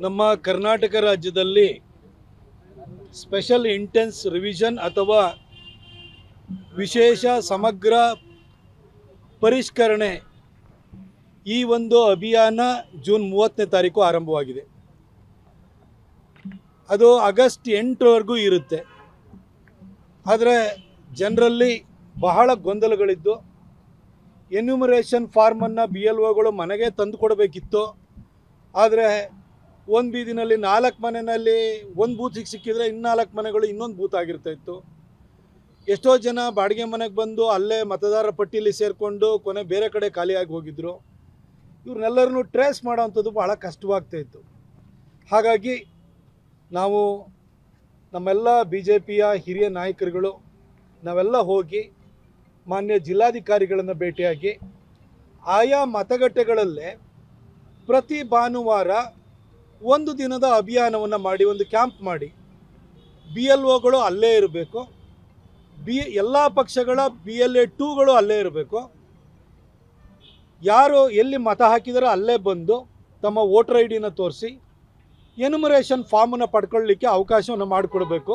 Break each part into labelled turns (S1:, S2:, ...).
S1: ನಮ್ಮ ಕರ್ನಾಟಕ ರಾಜ್ಯದಲ್ಲಿ special intense revision ಅಥವಾ ವಿಶೇಷ ಸಮಗ್ರ ಪರಿಷ್ಕರಣೆ ಈ ಒಂದು ಅಭಿಯಾನ ಜೂನ್ 30ನೇ ತಾರೀಕು ಆರಂಭವಾಗಿದೆ. ಅದು ಆಗಸ್ಟ್ 8ರವರೆಗೂ ಇರುತ್ತೆ. ಆದರೆ ಜನರಲ್ಲಿ ಬಹಳ ಗೊಂದಲಗಳಿದ್ದು, ಎನ್ಯುಮರೇಷನ್ ಫಾರ್ಮನ್ನು BLOಗಳು ಮನೆಗೆ ತಂದು ಕೊಡಬೇಕಿತ್ತು. ಆದರೆ ಒಂದು ಬೀದಿನಲ್ಲಿ 4 ಮನೆಯಲ್ಲಿ ಒಂದು ಬೂತಿಗೆ ಸಿಕ್ಕಿದರೆ ಇನ್ನು 4 ಮನೆಗಳು ಇನ್ನೊಂದು ಬೂತ್ ಆಗಿರ್ತಾ ಇತ್ತು. ಎಷ್ಟೋ ಜನ ಬಾಡಿಗೆ ಮನೆಗೆ ಬಂದು ಅಲ್ಲೇ ಮತದಾರರ ಪಟ್ಟಿಯಲ್ಲಿ ಸೇರಿಕೊಂಡು ಕೊನೆ ಬೇರೆ ಕಡೆ ಖಾಲಿಯಾಗಿ ಹೋಗಿದ್ದರು. ಇವ್ರನ್ನೆಲ್ಲರನ್ನು ಟ್ರೇಸ್ ಮಾಡೋವಂಥದ್ದು ಬಹಳ ಕಷ್ಟವಾಗ್ತಾ ಇತ್ತು. ಹಾಗಾಗಿ ನಾವು ನಮ್ಮೆಲ್ಲ BJPಯ ಹಿರಿಯ ನಾಯಕರುಗಳು ನಾವೆಲ್ಲ ಹೋಗಿ ಮಾನ್ಯ ಜಿಲ್ಲಾಧಿಕಾರಿಗಳನ್ನು ಭೇಟಿಯಾಗಿ ಆಯಾ ಮತಗಟ್ಟೆಗಳಲ್ಲೇ ಪ್ರತಿ ಭಾನುವಾರ ಒಂದು ದಿನದ ಅಭಿಯಾನವನ್ನು ಮಾಡಿ, ಒಂದು ಕ್ಯಾಂಪ್ ಮಾಡಿ, BLOಗಳು ಅಲ್ಲೇ ಇರಬೇಕು, ಎಲ್ಲ ಪಕ್ಷಗಳ BLA2ಗಳು ಅಲ್ಲೇ ಇರಬೇಕು. ಯಾರು ಎಲ್ಲಿ ಮತ ಹಾಕಿದಾರೋ ಅಲ್ಲೇ ಬಂದು ತಮ್ಮ ವೋಟರ್ ID ತೋರಿಸಿ ಎನ್ಯುಮರೇಷನ್ ಫಾರ್ಮನ್ನು ಪಡ್ಕೊಳ್ಳಲಿಕ್ಕೆ ಅವಕಾಶವನ್ನು ಮಾಡಿಕೊಡ್ಬೇಕು.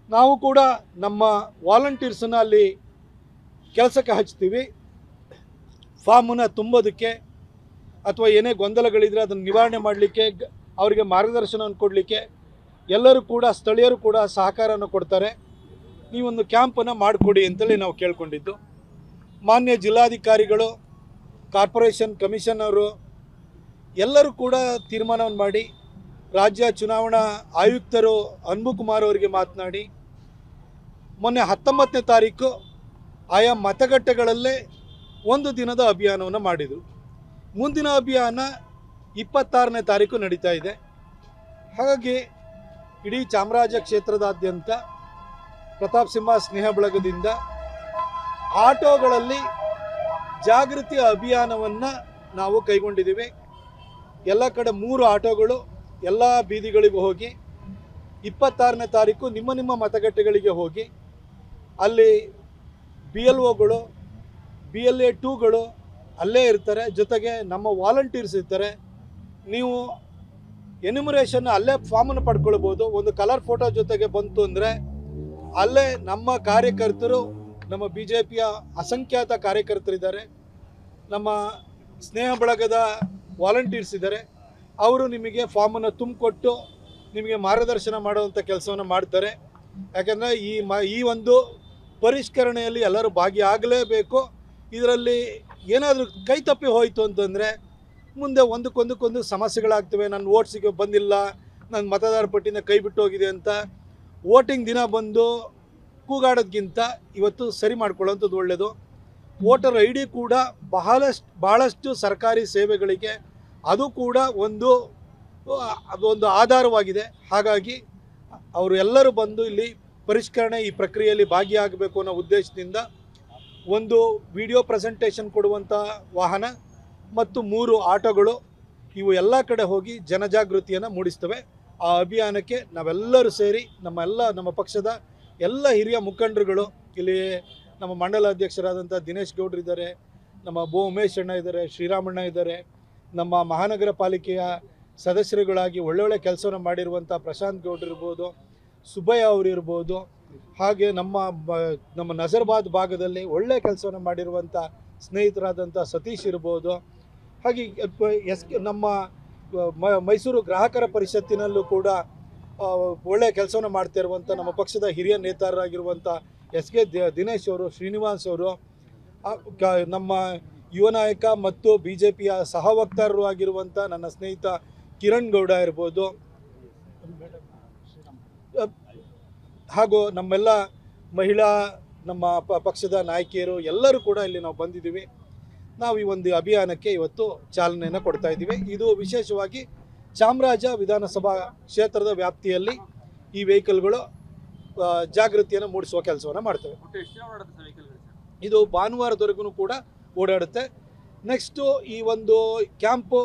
S1: ನಾವು ಕೂಡ ನಮ್ಮ ವಾಲಂಟಿಯರ್ಸನ್ನು ಅಲ್ಲಿ ಕೆಲಸಕ್ಕೆ ಹಚ್ತೀವಿ. ಫಾರ್ಮನ್ನು ತುಂಬೋದಕ್ಕೆ ಅಥವಾ ಏನೇ ಗೊಂದಲಗಳಿದ್ರೆ ಅದನ್ನು ನಿವಾರಣೆ ಮಾಡಲಿಕ್ಕೆ, ಅವರಿಗೆ ಮಾರ್ಗದರ್ಶನವನ್ನು ಕೊಡಲಿಕ್ಕೆ ಎಲ್ಲರೂ ಕೂಡ ಸ್ಥಳೀಯರು ಕೂಡ ಸಹಕಾರವನ್ನು ಕೊಡ್ತಾರೆ. ನೀವೊಂದು ಕ್ಯಾಂಪನ್ನು ಮಾಡಿಕೊಡಿ ಅಂತೇಳಿ ನಾವು ಕೇಳ್ಕೊಂಡಿದ್ದು. ಮಾನ್ಯ ಜಿಲ್ಲಾಧಿಕಾರಿಗಳು, ಕಾರ್ಪೊರೇಷನ್ ಕಮಿಷನರು ಎಲ್ಲರೂ ಕೂಡ ತೀರ್ಮಾನವನ್ನು ಮಾಡಿ, ರಾಜ್ಯ ಚುನಾವಣಾ ಆಯುಕ್ತರು ಅನ್ಬು ಕುಮಾರ್ ಅವರಿಗೆ ಮಾತನಾಡಿ ಮೊನ್ನೆ 19ನೇ ತಾರೀಕು ಆಯಾ ಮತಗಟ್ಟೆಗಳಲ್ಲೇ ಒಂದು ದಿನದ ಅಭಿಯಾನವನ್ನು ಮಾಡಿದರು. ಮುಂದಿನ ಅಭಿಯಾನ 26ನೇ ತಾರೀಕು ನಡೀತಾ ಇದೆ. ಹಾಗಾಗಿ ಇಡೀ ಚಾಮರಾಜ ಕ್ಷೇತ್ರದಾದ್ಯಂತ ಪ್ರತಾಪ್ ಸಿಂಹ ಸ್ನೇಹ ಬಳಗದಿಂದ ಆಟೋಗಳಲ್ಲಿ ಜಾಗೃತಿ ಅಭಿಯಾನವನ್ನು ನಾವು ಕೈಗೊಂಡಿದ್ದೀವಿ. ಎಲ್ಲ ಕಡೆ 3 ಆಟೋಗಳು ಎಲ್ಲ ಬೀದಿಗಳಿಗೂ ಹೋಗಿ 26ನೇ ತಾರೀಕು ನಿಮ್ಮ ಮತಗಟ್ಟೆಗಳಿಗೆ ಹೋಗಿ ಅಲ್ಲಿ BLOಗಳು BLA2ಗಳು ಅಲ್ಲೇ ಇರ್ತಾರೆ, ಜೊತೆಗೆ ನಮ್ಮ ವಾಲಂಟಿಯರ್ಸ್ ಇರ್ತಾರೆ. ನೀವು ಎನ್ಯುಮರೇಷನ್ ಅಲ್ಲೇ ಫಾರ್ಮನ್ನು ಪಡ್ಕೊಳ್ಬೋದು. ಒಂದು ಕಲರ್ ಫೋಟೋ ಜೊತೆಗೆ ಬಂತು ಅಂದರೆ ಅಲ್ಲೇ ನಮ್ಮ ಕಾರ್ಯಕರ್ತರು, ನಮ್ಮ BJPಯ ಅಸಂಖ್ಯಾತ ಕಾರ್ಯಕರ್ತರಿದ್ದಾರೆ, ನಮ್ಮ ಸ್ನೇಹ ಬಳಗದ ವಾಲಂಟಿಯರ್ಸ್ ಇದ್ದಾರೆ. ಅವರು ನಿಮಗೆ ಫಾರ್ಮನ್ನು ತುಂಬಿಕೊಟ್ಟು ನಿಮಗೆ ಮಾರ್ಗದರ್ಶನ ಮಾಡುವಂಥ ಕೆಲಸವನ್ನು ಮಾಡ್ತಾರೆ. ಯಾಕೆಂದರೆ ಈ ಒಂದು ಪರಿಷ್ಕರಣೆಯಲ್ಲಿ ಎಲ್ಲರೂ ಭಾಗಿಯಾಗಲೇಬೇಕು. ಇದರಲ್ಲಿ ಏನಾದರೂ ಕೈ ತಪ್ಪಿ ಹೋಯಿತು ಅಂತಂದರೆ ಮುಂದೆ ಒಂದಕ್ಕೊಂದು ಸಮಸ್ಯೆಗಳಾಗ್ತವೆ. ನನ್ನ ವೋಟ್ಸಿಗೆ ಬಂದಿಲ್ಲ, ನನ್ನ ಮತದಾರ ಪಟ್ಟಿನ ಕೈ ಬಿಟ್ಟು ಹೋಗಿದೆ ಅಂತ ವೋಟಿಂಗ್ ದಿನ ಬಂದು ಕೂಗಾಡೋದ್ಕಿಂತ ಇವತ್ತು ಸರಿ ಮಾಡ್ಕೊಳ್ಳೋಂಥದ್ದು ಒಳ್ಳೆಯದು. ವೋಟರ್ ID ಕೂಡ ಬಹಳಷ್ಟು ಸರ್ಕಾರಿ ಸೇವೆಗಳಿಗೆ ಅದು ಕೂಡ ಅದೊಂದು ಆಧಾರವಾಗಿದೆ. ಹಾಗಾಗಿ ಅವರು ಎಲ್ಲರೂ ಬಂದು ಇಲ್ಲಿ ಪರಿಷ್ಕರಣೆ ಈ ಪ್ರಕ್ರಿಯೆಯಲ್ಲಿ ಭಾಗಿಯಾಗಬೇಕು ಅನ್ನೋ ಉದ್ದೇಶದಿಂದ ಒಂದು ವಿಡಿಯೋ ಪ್ರೆಸೆಂಟೇಷನ್ ಕೊಡುವಂಥ ವಾಹನ ಮತ್ತು 3 ಆಟೋಗಳು ಇವು ಎಲ್ಲ ಕಡೆ ಹೋಗಿ ಜನಜಾಗೃತಿಯನ್ನು ಮೂಡಿಸ್ತವೆ. ಆ ಅಭಿಯಾನಕ್ಕೆ ನಾವೆಲ್ಲರೂ ಸೇರಿ ನಮ್ಮ ಪಕ್ಷದ ಎಲ್ಲ ಹಿರಿಯ ಮುಖಂಡರುಗಳು, ಇಲ್ಲಿ ನಮ್ಮ ಮಂಡಲ ಅಧ್ಯಕ್ಷರಾದಂಥ ದಿನೇಶ್ ಗೌಡ್ರು ಇದ್ದಾರೆ, ನಮ್ಮ ಉಮೇಶ್ ಅಣ್ಣ ಇದ್ದಾರೆ, ಶ್ರೀರಾಮಣ್ಣ ಇದ್ದಾರೆ, ನಮ್ಮ ಮಹಾನಗರ ಪಾಲಿಕೆಯ ಸದಸ್ಯರುಗಳಾಗಿ ಒಳ್ಳೊಳ್ಳೆ ಕೆಲಸವನ್ನು ಮಾಡಿರುವಂಥ ಪ್ರಶಾಂತ್ ಗೌಡ್ರು ಇರ್ಬೋದು, ಸುಬ್ಬಯ್ಯ ಅವರು ಇರ್ಬೋದು, ಹಾಗೆ ನಮ್ಮ ನಜರ್ಬಾದ್ ಭಾಗದಲ್ಲಿ ಒಳ್ಳೆಯ ಕೆಲಸವನ್ನು ಮಾಡಿರುವಂಥ ಸ್ನೇಹಿತರಾದಂಥ ಸತೀಶ್ ಇರ್ಬೋದು, ಹಾಗೆ ನಮ್ಮ ಮೈಸೂರು ಗ್ರಾಹಕರ ಪರಿಷತ್ತಿನಲ್ಲೂ ಕೂಡ ಒಳ್ಳೆಯ ಕೆಲಸವನ್ನು ಮಾಡ್ತಾ ಇರುವಂಥ ನಮ್ಮ ಪಕ್ಷದ ಹಿರಿಯ ನೇತಾರರಾಗಿರುವಂಥ SK ದಿನೇಶ್ ಅವರು, ಶ್ರೀನಿವಾಸ್ ಅವರು, ನಮ್ಮ ಯುವ ನಾಯಕ ಮತ್ತು BJPಯ ಸಹ ವಕ್ತಾರರು ಆಗಿರುವಂಥ ನನ್ನ ಸ್ನೇಹಿತ ಕಿರಣ್ ಗೌಡ ಇರ್ಬೋದು, ಹಾಗೂ ನಮ್ಮೆಲ್ಲ ಮಹಿಳಾ ನಮ್ಮ ಪಕ್ಷದ ನಾಯಕಿಯರು ಎಲ್ಲರೂ ಕೂಡ ಇಲ್ಲಿ ನಾವು ಬಂದಿದ್ದೀವಿ. ನಾವು ಈ ಒಂದು ಅಭಿಯಾನಕ್ಕೆ ಇವತ್ತು ಚಾಲನೆಯನ್ನು ಕೊಡ್ತಾ ಇದ್ದೀವಿ. ಇದು ವಿಶೇಷವಾಗಿ ಚಾಮರಾಜ ವಿಧಾನಸಭಾ ಕ್ಷೇತ್ರದ ವ್ಯಾಪ್ತಿಯಲ್ಲಿ ಈ ವೆಹಿಕಲ್ಗಳು ಜಾಗೃತಿಯನ್ನು ಮೂಡಿಸುವ ಕೆಲಸವನ್ನು ಮಾಡ್ತವೆ. ಇದು ಭಾನುವಾರದವರೆಗೂ ಕೂಡ ಓಡಾಡುತ್ತೆ. ನೆಕ್ಸ್ಟು ಈ ಒಂದು ಕ್ಯಾಂಪು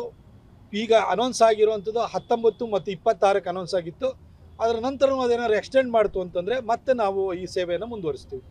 S1: ಈಗ ಅನೌನ್ಸ್ ಆಗಿರುವಂಥದ್ದು 19 ಮತ್ತು 26ಕ್ಕೆ ಅನೌನ್ಸ್ ಆಗಿತ್ತು. ಅದರ ನಂತರ ಅದೇನಾದ್ರು ಎಕ್ಸ್ಟೆಂಡ್ ಮಾಡ್ತು ಅಂತಂದರೆ ಮತ್ತೆ ನಾವು ಈ ಸೇವೆಯನ್ನು ಮುಂದುವರಿಸ್ತೀವಿ.